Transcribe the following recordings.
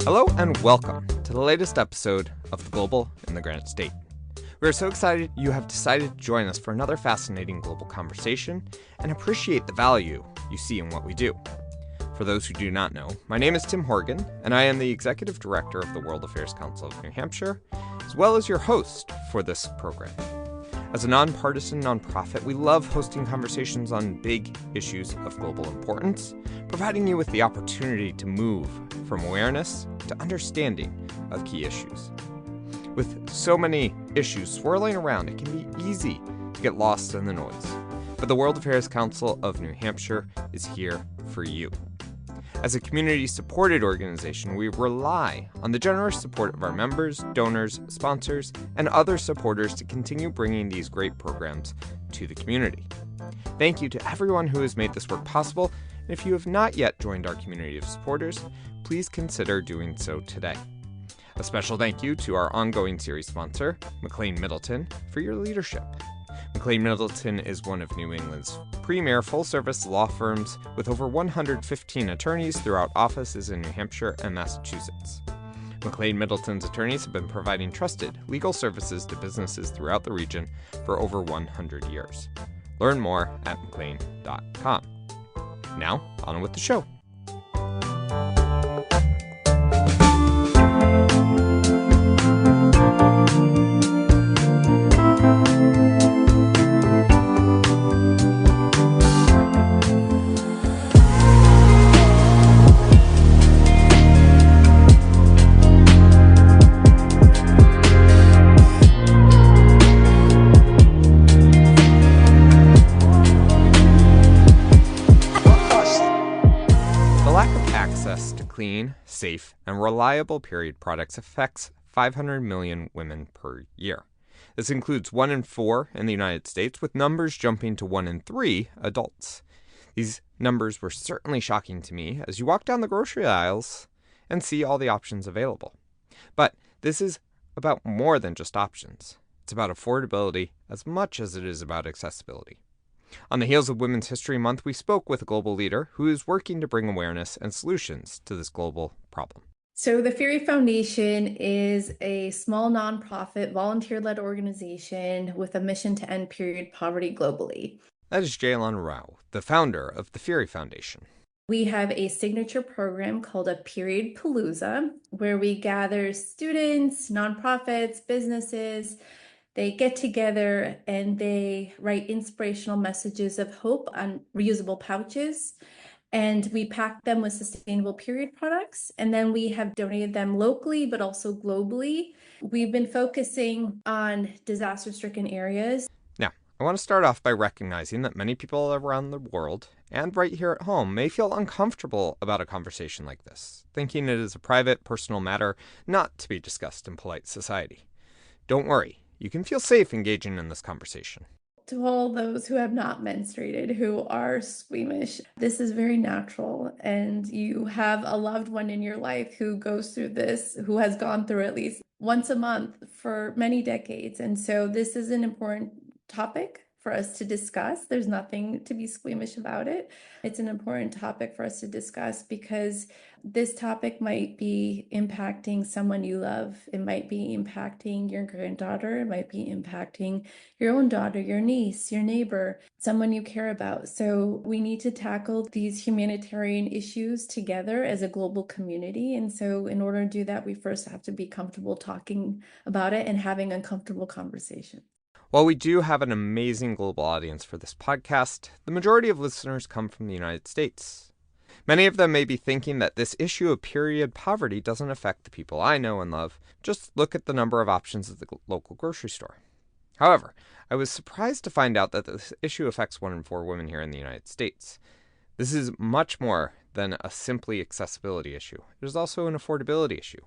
Hello and welcome to the latest episode of The Global in the Granite State. We are so excited you have decided to join us for another fascinating global conversation and appreciate the value you see in what we do. For those who do not know, my name is Tim Horgan, and I am the Executive Director of the World Affairs Council of New Hampshire, as well as your host for this program. As a nonpartisan nonprofit, we love hosting conversations on big issues of global importance, providing you with the opportunity to move from awareness to understanding of key issues. With so many issues swirling around, it can be easy to get lost in the noise. But the World Affairs Council of New Hampshire is here for you. As a community-supported organization, we rely on the generous support of our members, donors, sponsors, and other supporters to continue bringing these great programs to the community. Thank you to everyone who has made this work possible, and if you have not yet joined our community of supporters, please consider doing so today. A special thank you to our ongoing series sponsor, McLean Middleton, for your leadership. McLean Middleton is one of New England's premier full-service law firms with over 115 attorneys throughout offices in New Hampshire and Massachusetts. McLean Middleton's attorneys have been providing trusted legal services to businesses throughout the region for over 100 years. Learn more at mclean.com. Now, on with the show. Clean, safe, and reliable period products affects 500 million women per year. This includes 1 in 4 in the United States, with numbers jumping to 1 in 3 adults. These numbers were certainly shocking to me as you walk down the grocery aisles and see all the options available. But this is about more than just options. It's about affordability as much as it is about accessibility. On the heels of Women's History Month, we spoke with a global leader who is working to bring awareness and solutions to this global problem. So the Fihri Foundation is a small nonprofit, volunteer-led organization with a mission to end period poverty globally. That is Ceylan Rowe, the founder of the Fihri Foundation. We have a signature program called a Period Palooza, where we gather students, nonprofits, businesses. They get together and they write inspirational messages of hope on reusable pouches. And we pack them with sustainable period products. And then we have donated them locally, but also globally. We've been focusing on disaster-stricken areas. Now, I want to start off by recognizing that many people around the world and right here at home may feel uncomfortable about a conversation like this, thinking it is a private, personal matter not to be discussed in polite society. Don't worry. You can feel safe engaging in this conversation. To all those who have not menstruated, who are squeamish, this is very natural, and you have a loved one in your life who goes through this, who has gone through at least once a month for many decades. And so this is an important topic for us to discuss. There's nothing to be squeamish about it. It's an important topic for us to discuss because this topic might be impacting someone you love. It might be impacting your granddaughter. It might be impacting your own daughter, your niece, your neighbor, someone you care about. So we need to tackle these humanitarian issues together as a global community. And so in order to do that, we first have to be comfortable talking about it and having uncomfortable conversations. While we do have an amazing global audience for this podcast, the majority of listeners come from the United States. Many of them may be thinking that this issue of period poverty doesn't affect the people I know and love. Just look at the number of options at the local grocery store. However, I was surprised to find out that this issue affects 1 in 4 women here in the United States. This is much more than a simply accessibility issue. It is also an affordability issue.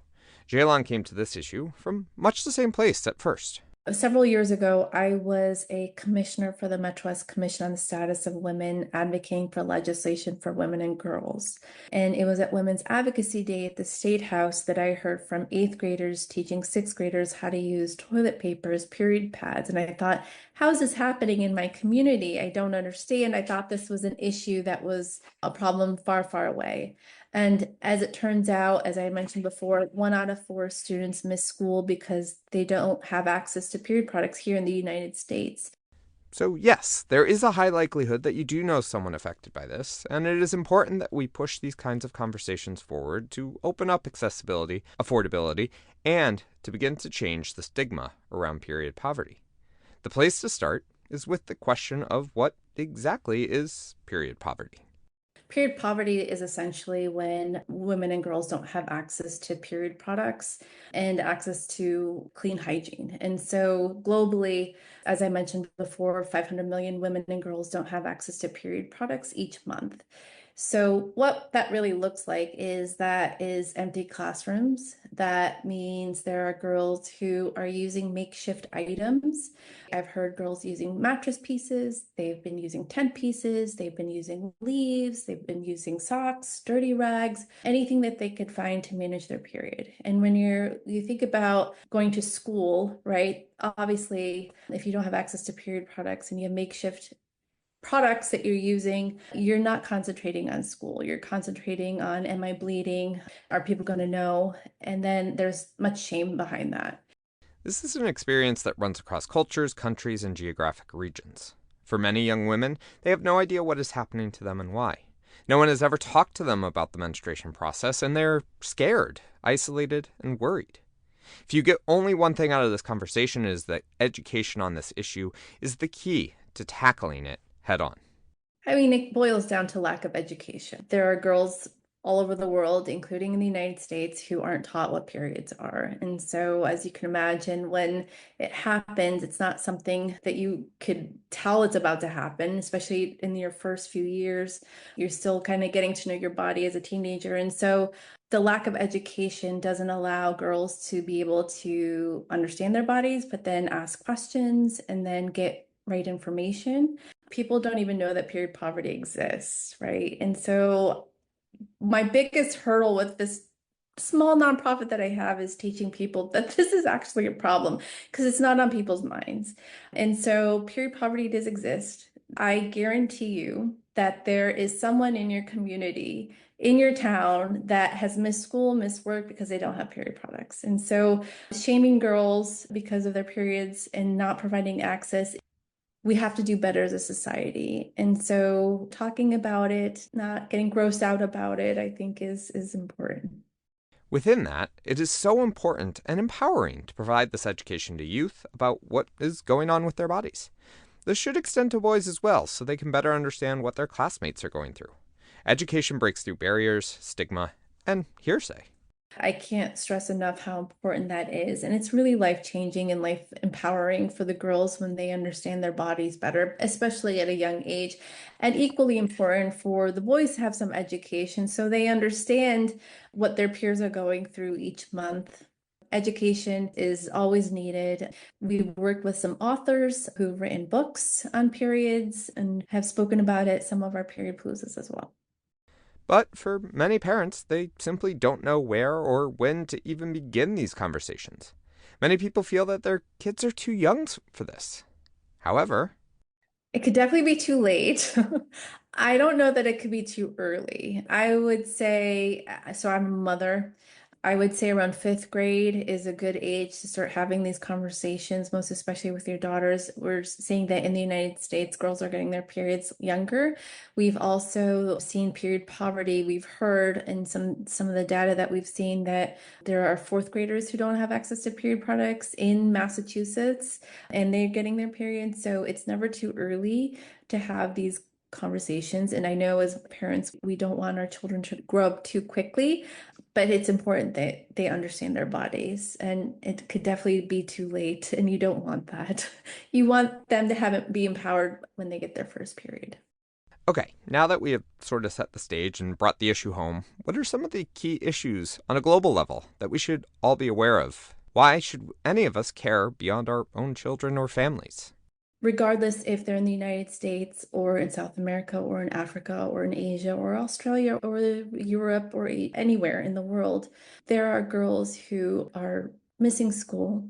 Ceylan came to this issue from much the same place at first. Several years ago, I was a commissioner for the Metro West Commission on the Status of Women, advocating for legislation for women and girls. And it was at Women's Advocacy Day at the State House that I heard from 8th graders teaching 6th graders how to use toilet papers, period pads. And I thought, how is this happening in my community? I don't understand. I thought this was an issue that was a problem far, far away. And as it turns out, as I mentioned before, 1 out of 4 students miss school because they don't have access to period products here in the United States. So, yes, there is a high likelihood that you do know someone affected by this, and it is important that we push these kinds of conversations forward to open up accessibility, affordability, and to begin to change the stigma around period poverty. The place to start is with the question of what exactly is period poverty. Period poverty is essentially when women and girls don't have access to period products and access to clean hygiene. And so globally, as I mentioned before, 500 million women and girls don't have access to period products each month. So what that really looks like is that is empty classrooms. That means there are girls who are using makeshift items. I've heard girls using mattress pieces, they've been using tent pieces, they've been using leaves, they've been using socks, dirty rags, anything that they could find to manage their period. And when you think about going to school, right? Obviously, if you don't have access to period products and you have makeshift products that you're using, you're not concentrating on school. You're concentrating on, am I bleeding? Are people going to know? And then there's much shame behind that. This is an experience that runs across cultures, countries, and geographic regions. For many young women, they have no idea what is happening to them and why. No one has ever talked to them about the menstruation process, and they're scared, isolated, and worried. If you get only one thing out of this conversation, is that education on this issue is the key to tackling it head on. I mean, it boils down to lack of education. There are girls all over the world, including in the United States, who aren't taught what periods are. And so, as you can imagine, when it happens, it's not something that you could tell it's about to happen, especially in your first few years. You're still kind of getting to know your body as a teenager. And so, the lack of education doesn't allow girls to be able to understand their bodies, but then ask questions and then get right information. People don't even know that period poverty exists, right? And so my biggest hurdle with this small nonprofit that I have is teaching people that this is actually a problem because it's not on people's minds. And so period poverty does exist. I guarantee you that there is someone in your community, in your town, that has missed school, missed work because they don't have period products. And so shaming girls because of their periods and not providing access, we have to do better as a society. And so talking about it, not getting grossed out about it, I think is important. Within that, it is so important and empowering to provide this education to youth about what is going on with their bodies. This should extend to boys as well, so they can better understand what their classmates are going through. Education breaks through barriers, stigma, and hearsay. I can't stress enough how important that is. And it's really life-changing and life empowering for the girls when they understand their bodies better, especially at a young age. And equally important for the boys to have some education so they understand what their peers are going through each month. Education is always needed. We've worked with some authors who've written books on periods and have spoken about it, some of our period paloozas as well. But for many parents, they simply don't know where or when to even begin these conversations. Many people feel that their kids are too young for this. However, it could definitely be too late. I don't know that it could be too early. I would say, so I'm a mother. I would say around 5th grade is a good age to start having these conversations, most especially with your daughters. We're seeing that in the United States, girls are getting their periods younger. We've also seen period poverty. We've heard in some of the data that we've seen that there are 4th graders who don't have access to period products in Massachusetts, and they're getting their periods. So it's never too early to have these conversations. And I know as parents, we don't want our children to grow up too quickly, but it's important that they understand their bodies. And it could definitely be too late, and you don't want that. You want them to have it be empowered when they get their first period. okay, now that we have sort of set the stage and brought the issue home, what are some of the key issues on a global level that we should all be aware of? Why should any of us care beyond our own children or families? Regardless if they're in the United States or in South America or in Africa or in Asia or Australia or Europe or anywhere in the world, there are girls who are missing school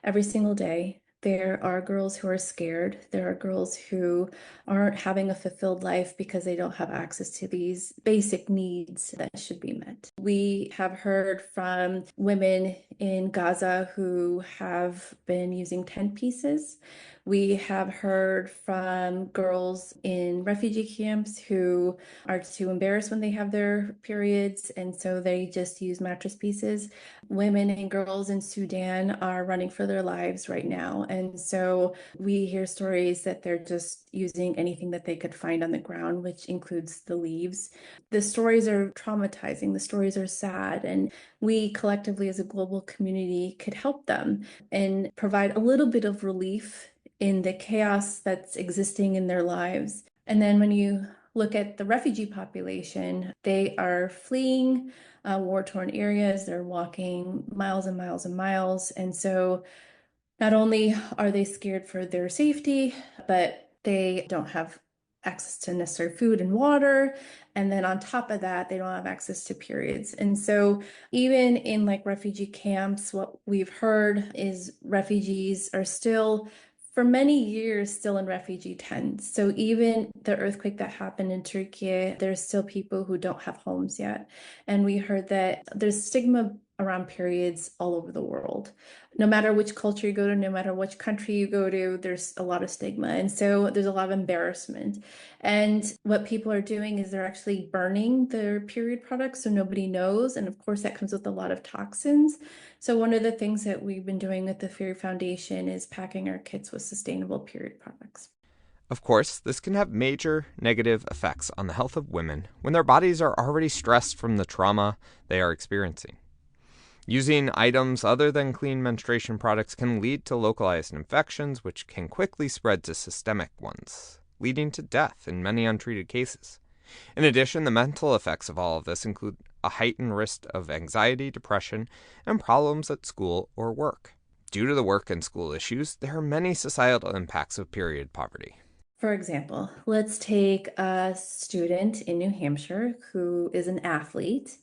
every single day. There are girls who are scared. There are girls who aren't having a fulfilled life because they don't have access to these basic needs that should be met. We have heard from women in Gaza who have been using tent pieces. We have heard from girls in refugee camps who are too embarrassed when they have their periods, and so they just use mattress pieces. Women and girls in Sudan are running for their lives right now. And so we hear stories that they're just using anything that they could find on the ground, which includes the leaves. The stories are traumatizing, the stories are sad, and we collectively as a global community could help them and provide a little bit of relief in the chaos that's existing in their lives. And then when you look at the refugee population, they are fleeing war-torn areas. They're walking miles and miles and miles. And so not only are they scared for their safety, but they don't have access to necessary food and water. And then on top of that, they don't have access to periods. And so even in like refugee camps, what we've heard is refugees are still for many years still in refugee tents. So even the earthquake that happened in Turkey, there's still people who don't have homes yet. And we heard that there's stigma around periods all over the world. No matter which culture you go to, no matter which country you go to, there's a lot of stigma. And so there's a lot of embarrassment. And what people are doing is they're actually burning their period products so nobody knows. And of course, that comes with a lot of toxins. So one of the things that we've been doing at the Fihri Foundation is packing our kits with sustainable period products. Of course, this can have major negative effects on the health of women when their bodies are already stressed from the trauma they are experiencing. Using items other than clean menstruation products can lead to localized infections, which can quickly spread to systemic ones, leading to death in many untreated cases. In addition, the mental effects of all of this include a heightened risk of anxiety, depression, and problems at school or work. Due to the work and school issues, there are many societal impacts of period poverty. For example, let's take a student in New Hampshire who is an athlete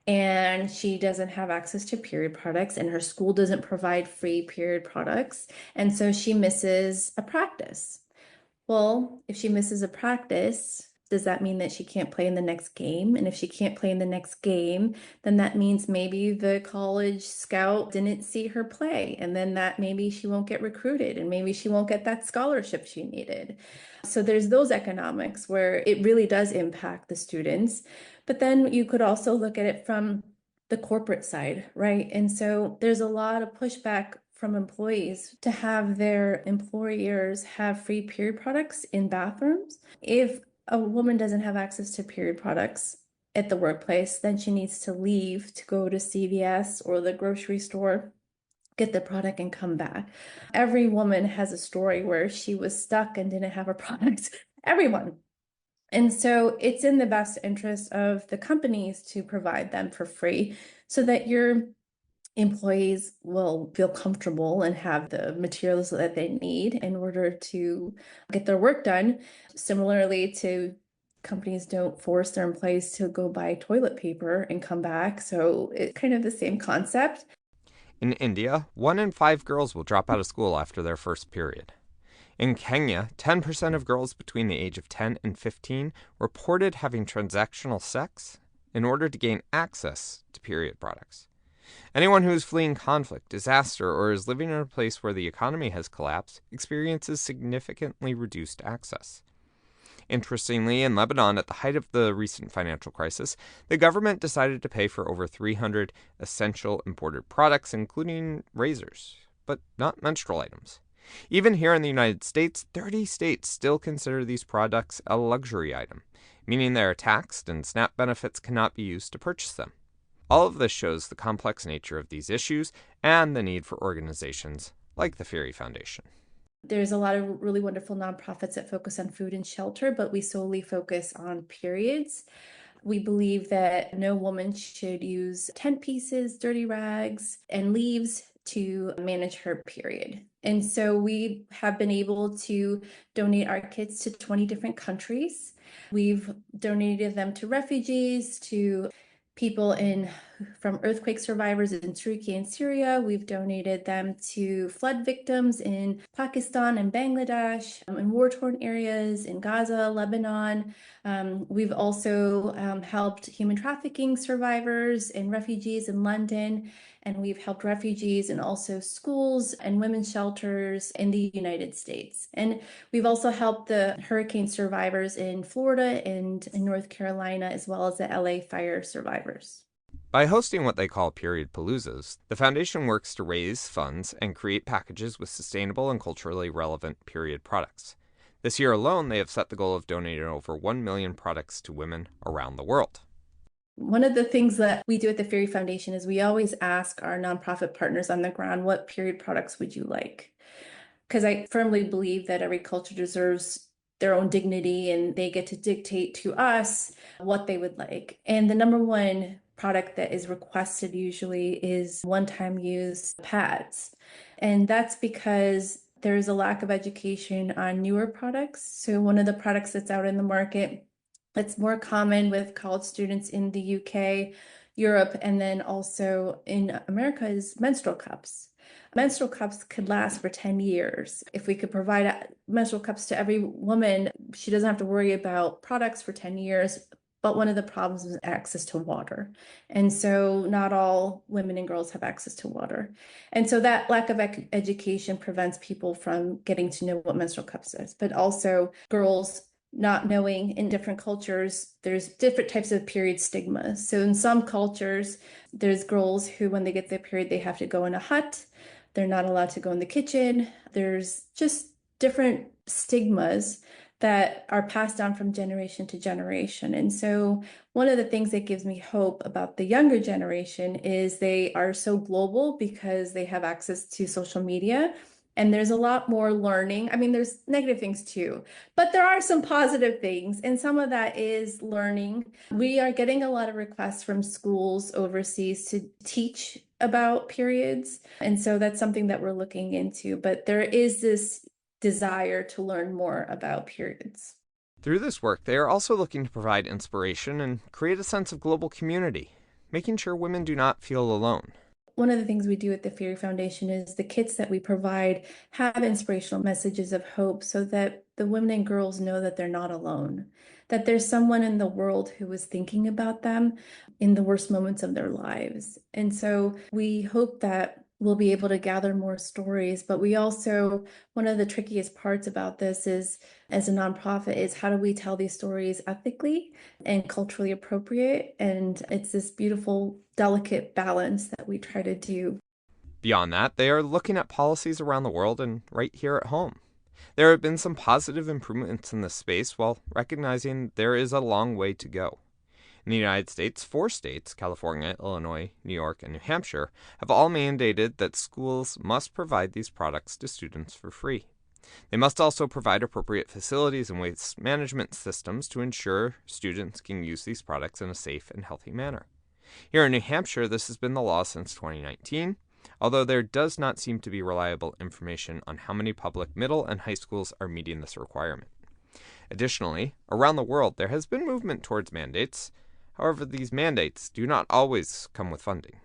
and she doesn't have access to period products and her school doesn't provide free period products. And so she misses a practice. Well, if she misses a practice, does that mean that she can't play in the next game? And if she can't play in the next game, then that means maybe the college scout didn't see her play. And then that maybe she won't get recruited and maybe she won't get that scholarship she needed. So there's those economics where it really does impact the students. But then you could also look at it from the corporate side, right? And so there's a lot of pushback from employees to have their employers have free period products in bathrooms. If a woman doesn't have access to period products at the workplace, then she needs to leave to go to CVS or the grocery store, get the product and come back. Every woman has a story where she was stuck and didn't have a product. Everyone. And so it's in the best interest of the companies to provide them for free so that your employees will feel comfortable and have the materials that they need in order to get their work done. Similarly to companies don't force their employees to go buy toilet paper and come back. So it's kind of the same concept. In India, 1 in 5 girls will drop out of school after their first period. In Kenya, 10% of girls between the age of 10 and 15 reported having transactional sex in order to gain access to period products. Anyone who is fleeing conflict, disaster, or is living in a place where the economy has collapsed experiences significantly reduced access. Interestingly, in Lebanon, at the height of the recent financial crisis, the government decided to pay for over 300 essential imported products, including razors, but not menstrual items. Even here in the United States, 30 states still consider these products a luxury item, meaning they are taxed and SNAP benefits cannot be used to purchase them. All of this shows the complex nature of these issues and the need for organizations like the Fihri Foundation. There's a lot of really wonderful nonprofits that focus on food and shelter, but we solely focus on periods. We believe that no woman should use tent pieces, dirty rags, and leaves to manage her period. And so we have been able to donate our kits to 20 different countries. We've donated them to refugees, to people from earthquake survivors in Turkey and Syria. We've donated them to flood victims in Pakistan and Bangladesh, in war-torn areas in Gaza, Lebanon. We've also helped human trafficking survivors and refugees in London, and we've helped refugees in also schools and women's shelters in the United States. And we've also helped the hurricane survivors in Florida and in North Carolina, as well as the LA fire survivors. By hosting what they call period paloozas, the foundation works to raise funds and create packages with sustainable and culturally relevant period products. This year alone, they have set the goal of donating over 1 million products to women around the world. One of the things that we do at the Fihri Foundation is we always ask our nonprofit partners on the ground, what period products would you like? Because I firmly believe that every culture deserves their own dignity and they get to dictate to us what they would like. And the number one product that is requested usually is one-time use pads. And that's because there's a lack of education on newer products. So one of the products that's out in the market that's more common with college students in the UK, Europe, and then also in America is menstrual cups. Menstrual cups could last for 10 years. If we could provide menstrual cups to every woman, she doesn't have to worry about products for 10 years. But one of the problems is access to water. And so not all women and girls have access to water. And so that lack of education prevents people from getting to know what menstrual cups is. But also girls not knowing in different cultures, there's different types of period stigmas. So in some cultures, there's girls who, when they get their period, they have to go in a hut. They're not allowed to go in the kitchen. There's just different stigmas that are passed down from generation to generation. And so one of the things that gives me hope about the younger generation is they are so global because they have access to social media. And there's a lot more learning. I mean, there's negative things too, but there are some positive things. And some of that is learning. We are getting a lot of requests from schools overseas to teach about periods. And so that's something that we're looking into. But there is this desire to learn more about periods. Through this work, they are also looking to provide inspiration and create a sense of global community, making sure women do not feel alone. One of the things we do at the Fihri Foundation is the kits that we provide have inspirational messages of hope so that the women and girls know that they're not alone, that there's someone in the world who is thinking about them in the worst moments of their lives. And so we hope that we'll be able to gather more stories, but we also, one of the trickiest parts about this is, as a nonprofit, is how do we tell these stories ethically and culturally appropriate? And it's this beautiful, delicate balance that we try to do. Beyond that, they are looking at policies around the world and right here at home. There have been some positive improvements in this space while recognizing there is a long way to go. In the United States, 4 states, California, Illinois, New York, and New Hampshire, have all mandated that schools must provide these products to students for free. They must also provide appropriate facilities and waste management systems to ensure students can use these products in a safe and healthy manner. Here in New Hampshire, this has been the law since 2019, although there does not seem to be reliable information on how many public middle and high schools are meeting this requirement. Additionally, around the world, there has been movement towards mandates. However, these mandates do not always come with funding.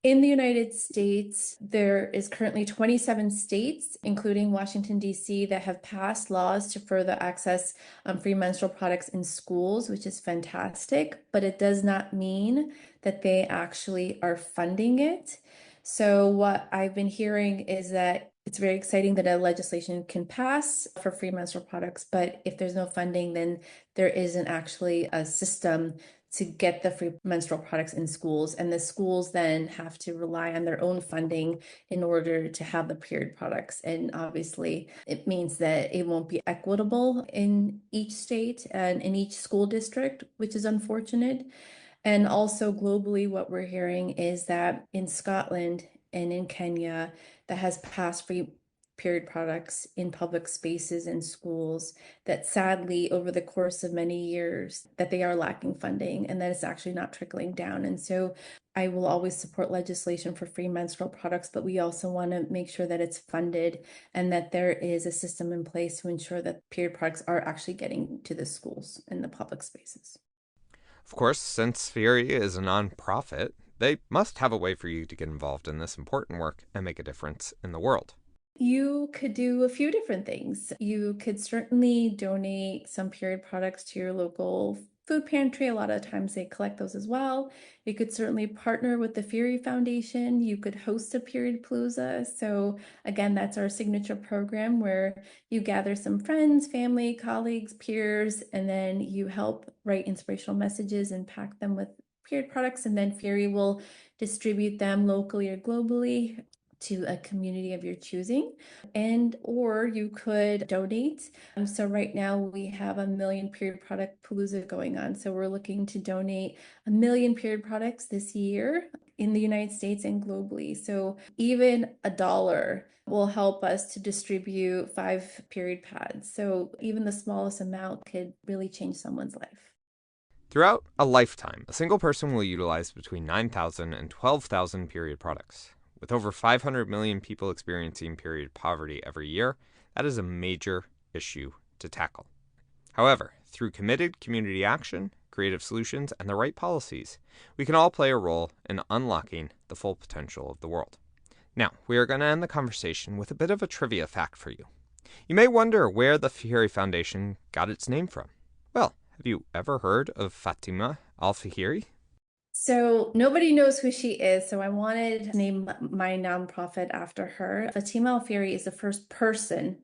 In the United States, there is currently 27 states, including Washington, D.C., that have passed laws to further access free menstrual products in schools, which is fantastic, but it does not mean that they actually are funding it. So what I've been hearing is that it's very exciting that a legislation can pass for free menstrual products, but if there's no funding, then there isn't actually a system to get the free menstrual products in schools. And the schools then have to rely on their own funding in order to have the period products. And obviously, it means that it won't be equitable in each state and in each school district, which is unfortunate. And also globally, what we're hearing is that in Scotland and in Kenya, that has passed free period products in public spaces and schools, that sadly over the course of many years that they are lacking funding and that it's actually not trickling down. And so I will always support legislation for free menstrual products, but we also want to make sure that it's funded and that there is a system in place to ensure that period products are actually getting to the schools and the public spaces. Of course, since Fihri is a nonprofit, They must have a way for you to get involved in this important work and make a difference in the world. You could do a few different things. You could certainly donate some period products to your local food pantry. A lot of times they collect those as well. You could certainly partner with the Fihri Foundation. You could host a period palooza. So again, that's our signature program where you gather some friends, family, colleagues, peers, and then you help write inspirational messages and pack them with period products. And then Fihri will distribute them locally or globally to a community of your choosing, and or you could donate. So right now we have a million period product palooza going on. So we're looking to donate 1 million period products this year in the United States and globally. So even $1 will help us to distribute 5 period pads. So even the smallest amount could really change someone's life. Throughout a lifetime, a single person will utilize between 9,000 and 12,000 period products. With over 500 million people experiencing period poverty every year, that is a major issue to tackle. However, through committed community action, creative solutions, and the right policies, we can all play a role in unlocking the full potential of the world. Now, we are going to end the conversation with a bit of a trivia fact for you. You may wonder where the Fihri Foundation got its name from. Well, have you ever heard of Fatima al-Fihri? So nobody knows who she is, so I wanted to name my nonprofit after her. Fatima al-Fihri is the first person,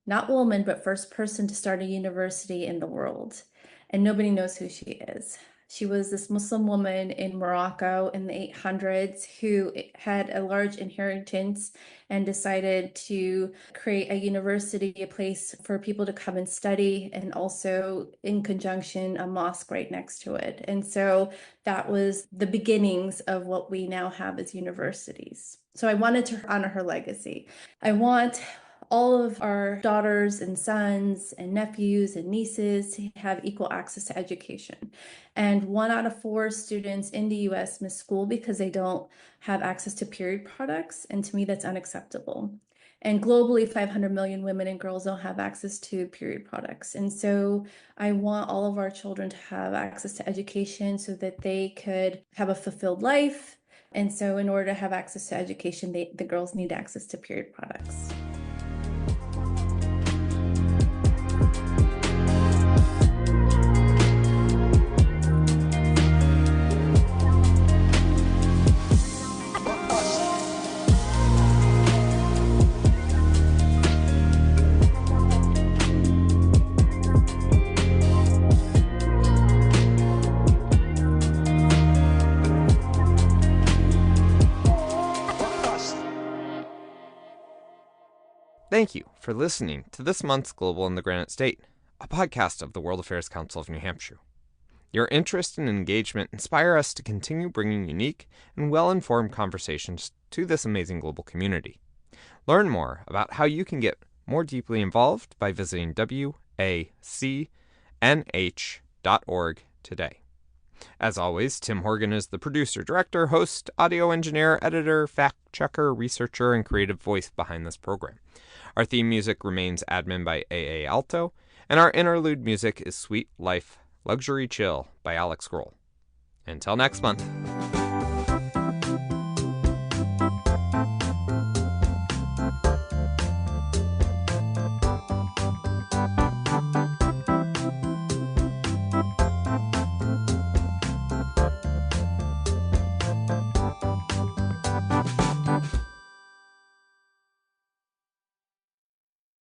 not woman, but first person to start a university in the world. And nobody knows who she is. She was this Muslim woman in Morocco in the 800s who had a large inheritance and decided to create a university, a place for people to come and study, and also in conjunction, a mosque right next to it. And so that was the beginnings of what we now have as universities. So I wanted to honor her legacy. I want all of our daughters and sons and nephews and nieces to have equal access to education. And 1 out of 4 students in the US miss school because they don't have access to period products. And to me, that's unacceptable. And globally, 500 million women and girls don't have access to period products. And so I want all of our children to have access to education so that they could have a fulfilled life. And so in order to have access to education, the girls need access to period products. Thank you for listening to this month's Global in the Granite State, a podcast of the World Affairs Council of New Hampshire. Your interest and engagement inspire us to continue bringing unique and well-informed conversations to this amazing global community. Learn more about how you can get more deeply involved by visiting wacnh.org today. As always, Tim Horgan is the producer, director, host, audio engineer, editor, fact-checker, researcher, and creative voice behind this program. Our theme music remains admin by A.A. Alto, and our interlude music is Sweet Life, Luxury Chill by Alex Grohl. Until next month.